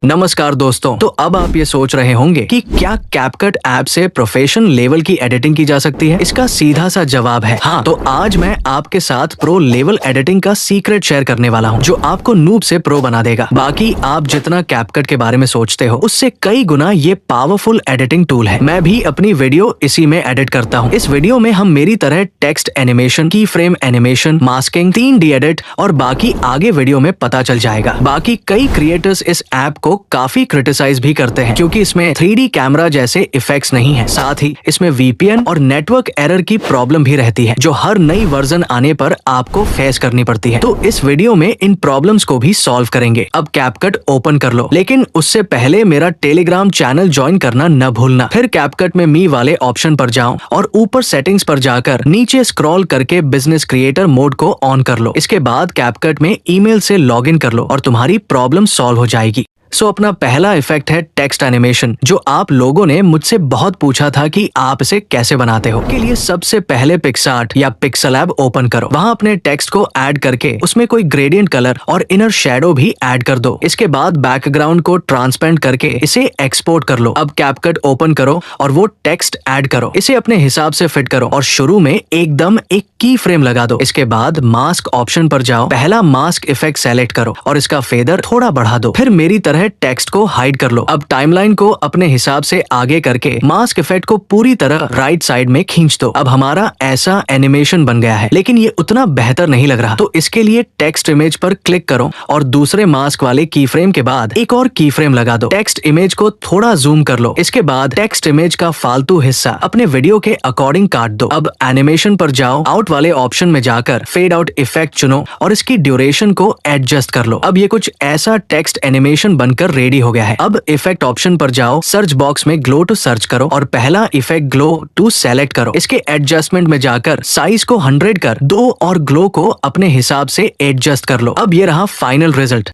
नमस्कार दोस्तों। तो अब आप ये सोच रहे होंगे कि क्या कैपकट ऐप से प्रोफेशनल लेवल की एडिटिंग की जा सकती है। इसका सीधा सा जवाब है हाँ। तो आज मैं आपके साथ प्रो लेवल एडिटिंग का सीक्रेट शेयर करने वाला हूँ, जो आपको नूब से प्रो बना देगा। बाकी आप जितना कैपकट के बारे में सोचते हो, उससे कई गुना ये पावरफुल एडिटिंग टूल है। मैं भी अपनी वीडियो इसी में एडिट करता हूँ। इस वीडियो में हम मेरी तरह टेक्स्ट एनिमेशन, की frame animation, masking, 3D edit और बाकी आगे वीडियो में पता चल जाएगा। बाकी कई क्रिएटर्स इस ऐप को काफी क्रिटिसाइज भी करते हैं, क्योंकि इसमें 3D कैमरा जैसे इफेक्ट्स नहीं है। साथ ही इसमें VPN और नेटवर्क एरर की प्रॉब्लम भी रहती है, जो हर नई वर्जन आने पर आपको फेस करनी पड़ती है। तो इस वीडियो में इन प्रॉब्लम्स को भी सॉल्व करेंगे। अब कैपकट ओपन कर लो, लेकिन उससे पहले मेरा टेलीग्राम चैनल ज्वाइन करना न भूलना। फिर कैपकट में मी वाले ऑप्शन पर जाओ और ऊपर सेटिंग्स पर जाकर नीचे स्क्रॉल करके बिजनेस क्रिएटर मोड को ऑन कर लो। इसके बाद कैपकट में ईमेल से लॉगिन कर लो और तुम्हारी प्रॉब्लम सॉल्व हो जाएगी। अपना पहला इफेक्ट है टेक्स्ट एनिमेशन, जो आप लोगों ने मुझसे बहुत पूछा था कि आप इसे कैसे बनाते हो। के लिए सबसे पहले पिक्सआर्ट या पिक्सेलैब ओपन करो। वहां अपने टेक्स्ट को ऐड करके उसमें कोई ग्रेडियंट कलर और इनर शैडो भी ऐड कर दो। इसके बाद बैकग्राउंड को ट्रांसपेरेंट करके इसे एक्सपोर्ट कर लो। अब कैपकट ओपन करो और वो टेक्स्ट ऐड करो। इसे अपने हिसाब से फिट करो और शुरू में एकदम एक की फ्रेम लगा दो। इसके बाद मास्क ऑप्शन पर जाओ, पहला मास्क इफेक्ट सेलेक्ट करो और इसका फेदर थोड़ा बढ़ा दो। फिर मेरी तरह टेक्स्ट को हाइड कर लो। अब टाइमलाइन को अपने हिसाब से आगे करके मास्क इफेक्ट को पूरी तरह राइट साइड में खींच दो। अब हमारा ऐसा एनिमेशन बन गया है, लेकिन ये उतना बेहतर नहीं लग रहा। तो इसके लिए टेक्स्ट इमेज पर क्लिक करो और दूसरे मास्क वाले की फ्रेम के बाद एक और की फ्रेम लगा दो। टेक्स्ट इमेज को थोड़ा जूम कर लो। इसके बाद टेक्स्ट इमेज का फालतू हिस्सा अपने वीडियो के अकॉर्डिंग काट दो। अब एनिमेशन पर जाओ, आउट वाले ऑप्शन में जाकर फेड आउट इफेक्ट चुनो और इसकी ड्यूरेशन को एडजस्ट कर लो। अब ये कुछ ऐसा टेक्स्ट एनिमेशन बनकर रेडी हो गया है। अब इफेक्ट ऑप्शन पर जाओ, सर्च बॉक्स में ग्लो टू सर्च करो और पहला इफेक्ट ग्लो टू सेलेक्ट करो। इसके एडजस्टमेंट में जाकर साइज को 100 कर दो और ग्लो को अपने हिसाब से एडजस्ट कर लो। अब ये रहा फाइनल रिजल्ट।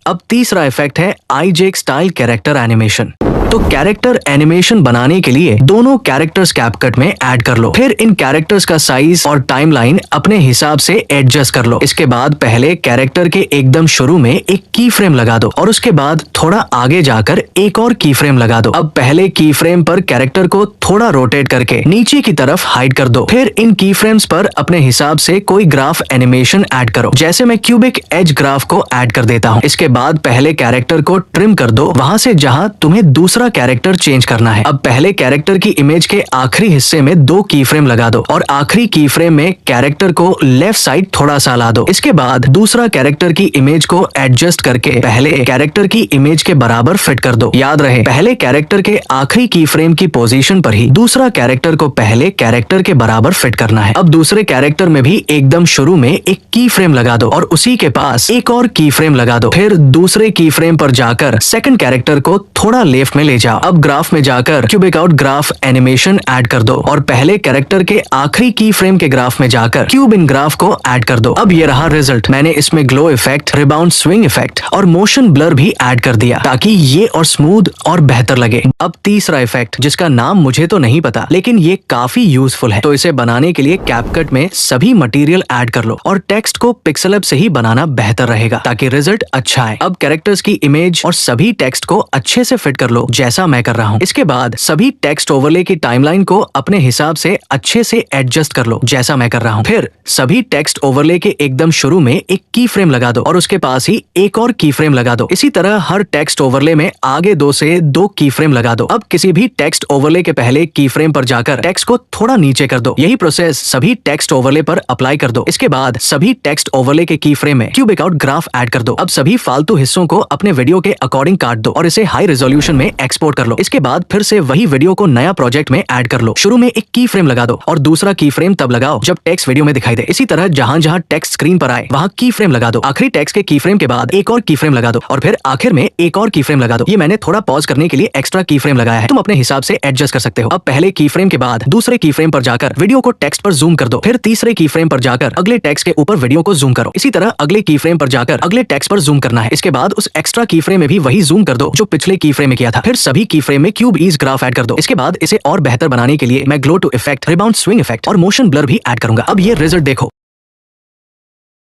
अब तीसरा इफेक्ट है आईजेक स्टाइल कैरेक्टर एनिमेशन। तो कैरेक्टर एनिमेशन बनाने के लिए दोनों कैरेक्टर्स कैपकट में ऐड कर लो। फिर इन कैरेक्टर्स का साइज और टाइमलाइन अपने हिसाब से एडजस्ट कर लो। इसके बाद पहले कैरेक्टर के एकदम शुरू में एक की फ्रेम लगा दो और उसके बाद थोड़ा आगे जाकर एक और की फ्रेम लगा दो। अब पहले की फ्रेम पर कैरेक्टर को थोड़ा रोटेट करके नीचे की तरफ हाइड कर दो। फिर इन की फ्रेम्स पर अपने हिसाब से कोई ग्राफ एनिमेशन ऐड करो। जैसे मैं क्यूबिक एज ग्राफ को ऐड कर देता हूँ। इसके बाद पहले कैरेक्टर को ट्रिम कर दो वहां से जहां तुम्हें दूसरा कैरेक्टर चेंज करना है। अब पहले कैरेक्टर की इमेज के आखिरी हिस्से में 2 की फ्रेम लगा दो और आखिरी की फ्रेम में कैरेक्टर को लेफ्ट साइड थोड़ा सा ला दो। इसके बाद दूसरा कैरेक्टर की इमेज को एडजस्ट करके पहले कैरेक्टर की इमेज के बराबर फिट कर दो। याद रहे, पहले कैरेक्टर के आखिरी की फ्रेम की पोजीशन पर ही दूसरा कैरेक्टर को पहले कैरेक्टर के बराबर फिट करना है। अब दूसरे कैरेक्टर में भी एकदम शुरू में एक की फ्रेम लगा दो और उसी के पास एक और की फ्रेम लगा दो। फिर दूसरे की फ्रेम पर जाकर सेकंड कैरेक्टर को थोड़ा लेफ्ट में ले जाओ। अब ग्राफ में जाकर cubic out graph animation add कर दो और पहले कैरेक्टर के आखिरी की फ्रेम के ग्राफ में जाकर क्यूब इन ग्राफ को ऐड कर दो। अब ये रहा रिजल्ट। मैंने इसमें glow effect, rebound swing effect और मोशन ब्लर भी ऐड कर दिया, ताकि ये और स्मूथ और बेहतर लगे। अब तीसरा इफेक्ट, जिसका नाम मुझे तो नहीं पता, लेकिन ये काफी यूजफुल है। तो इसे बनाने के लिए कैपकट में सभी मटेरियल ऐड कर लो और टेक्स्ट को पिक्सेलैब से ही बनाना बेहतर रहेगा, ताकि रिजल्ट अच्छा आए। अब कैरेक्टर्स की इमेज और सभी टेक्स्ट को अच्छे से फिट कर लो, जैसा मैं कर रहा हूँ। इसके बाद सभी टेक्स्ट ओवरले की टाइमलाइन को अपने हिसाब से अच्छे से एडजस्ट कर लो, जैसा मैं कर रहा हूँ। फिर सभी टेक्स्ट ओवरले के एकदम शुरू में एक की फ्रेम लगा दो और उसके पास ही एक और की फ्रेम लगा दो। इसी तरह हर टेक्स्ट ओवरले में आगे 2 से 2 की फ्रेम लगा दो। अब किसी भी टेक्स्ट ओवरले के पहले की फ्रेम पर जाकर टेक्स्ट को थोड़ा नीचे कर दो। यही प्रोसेस सभी टेक्स्ट ओवरले पर अप्लाई कर दो। इसके बाद सभी टेक्स्ट ओवरले के की फ्रेम में क्यूबिक आउट ग्राफ ऐड कर दो। अब सभी फालतू हिस्सों को अपने वीडियो के अकॉर्डिंग काट दो और इसे हाई रेजोल्यूशन में एक्सपोर्ट कर लो। इसके बाद फिर से वही वीडियो को नया प्रोजेक्ट में ऐड कर लो। शुरू में एक की फ्रेम लगा दो और दूसरा की फ्रेम तब लगाओ जब टेक्स्ट वीडियो में दिखाई दे। इसी तरह जहां जहां टेक्स्ट स्क्रीन पर आए वहां की फ्रेम लगा दो। आखिरी टेक्स्ट के की फ्रेम के बाद एक और की फ्रेम लगा दो और फिर आखिर में एक और की फ्रेम लगा दो। ये मैंने थोड़ा पॉज करने के लिए एक्स्ट्रा की फ्रेम लगाया है, तुम अपने हिसाब से एडजस्ट कर सकते हो। अब पहले की फ्रेम के बाद दूसरे की फ्रेम पर जाकर वीडियो को टेक्स्ट पर जूम कर दो। फिर तीसरे की फ्रेम पर जाकर अगले टेक्स्ट के ऊपर वीडियो को जूम करो। इसी तरह अगले की फ्रेम पर जाकर अगले टेक्स्ट पर जूम करना है। इसके बाद उस एक्स्ट्रा की फ्रेम में भी वही जूम कर दो जो पिछले की फ्रेम में किया था। फिर सभी की फ्रेम में क्यूब ईज ग्राफ ऐड कर दो। इसके बाद इसे और बेहतर बनाने के लिए मैं glow two effect, rebound swing effect और मोशन ब्लर भी ऐड करूंगा। अब ये रिजल्ट देखो।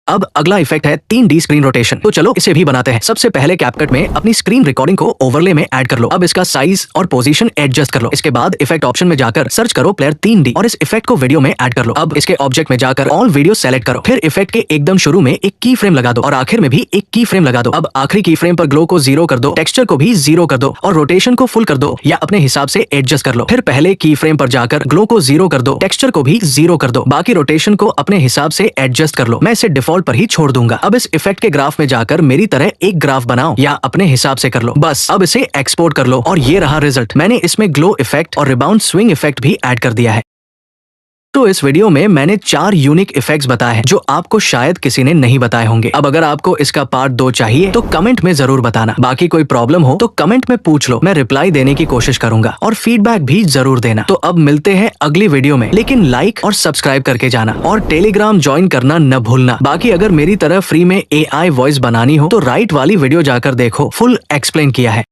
अब अगला इफेक्ट है 3D स्क्रीन रोटेशन। तो चलो इसे भी बनाते हैं। सबसे पहले कैपकट में अपनी स्क्रीन रिकॉर्डिंग को ओवरले में ऐड कर लो। अब इसका साइज और पोजीशन एडजस्ट कर लो। इसके बाद इफेक्ट ऑप्शन में जाकर सर्च करो प्लेयर 3D और इस इफेक्ट को वीडियो में ऐड कर लो। अब इसके ऑब्जेक्ट में जाकर ऑल वीडियो सेलेक्ट करो। फिर इफेक्ट के एकदम शुरू में एक की फ्रेम लगा दो और आखिर में भी एक की फ्रेम लगा दो। अब आखिरी की फ्रेम पर ग्लो को 0 कर दो, टेक्सचर को भी 0 कर दो और रोटेशन को फुल कर दो या अपने हिसाब से एडजस्ट कर लो। फिर पहले की फ्रेम पर जाकर ग्लो को 0 कर दो, टेक्सचर को भी 0 कर दो, बाकी रोटेशन को अपने हिसाब से एडजस्ट कर लो। मैं इसे डिफॉल्ट पर ही छोड़ दूंगा। अब इस इफेक्ट के ग्राफ में जाकर मेरी तरह एक ग्राफ बनाओ या अपने हिसाब से कर लो। बस अब इसे एक्सपोर्ट कर लो और ये रहा रिजल्ट। मैंने इसमें ग्लो इफेक्ट और रिबाउंड स्विंग इफेक्ट भी ऐड कर दिया है। तो इस वीडियो में मैंने 4 यूनिक इफेक्ट्स बताए हैं जो आपको शायद किसी ने नहीं बताए होंगे। अब अगर आपको इसका पार्ट 2 चाहिए तो कमेंट में जरूर बताना। बाकी कोई प्रॉब्लम हो तो कमेंट में पूछ लो, मैं रिप्लाई देने की कोशिश करूंगा और फीडबैक भी जरूर देना। तो अब मिलते हैं अगली वीडियो में, लेकिन लाइक और सब्सक्राइब करके जाना और टेलीग्राम ज्वाइन करना न भूलना। बाकी अगर मेरी तरह फ्री में AI वॉइस बनानी हो तो राइट वाली वीडियो जाकर देखो, फुल एक्सप्लेन किया है।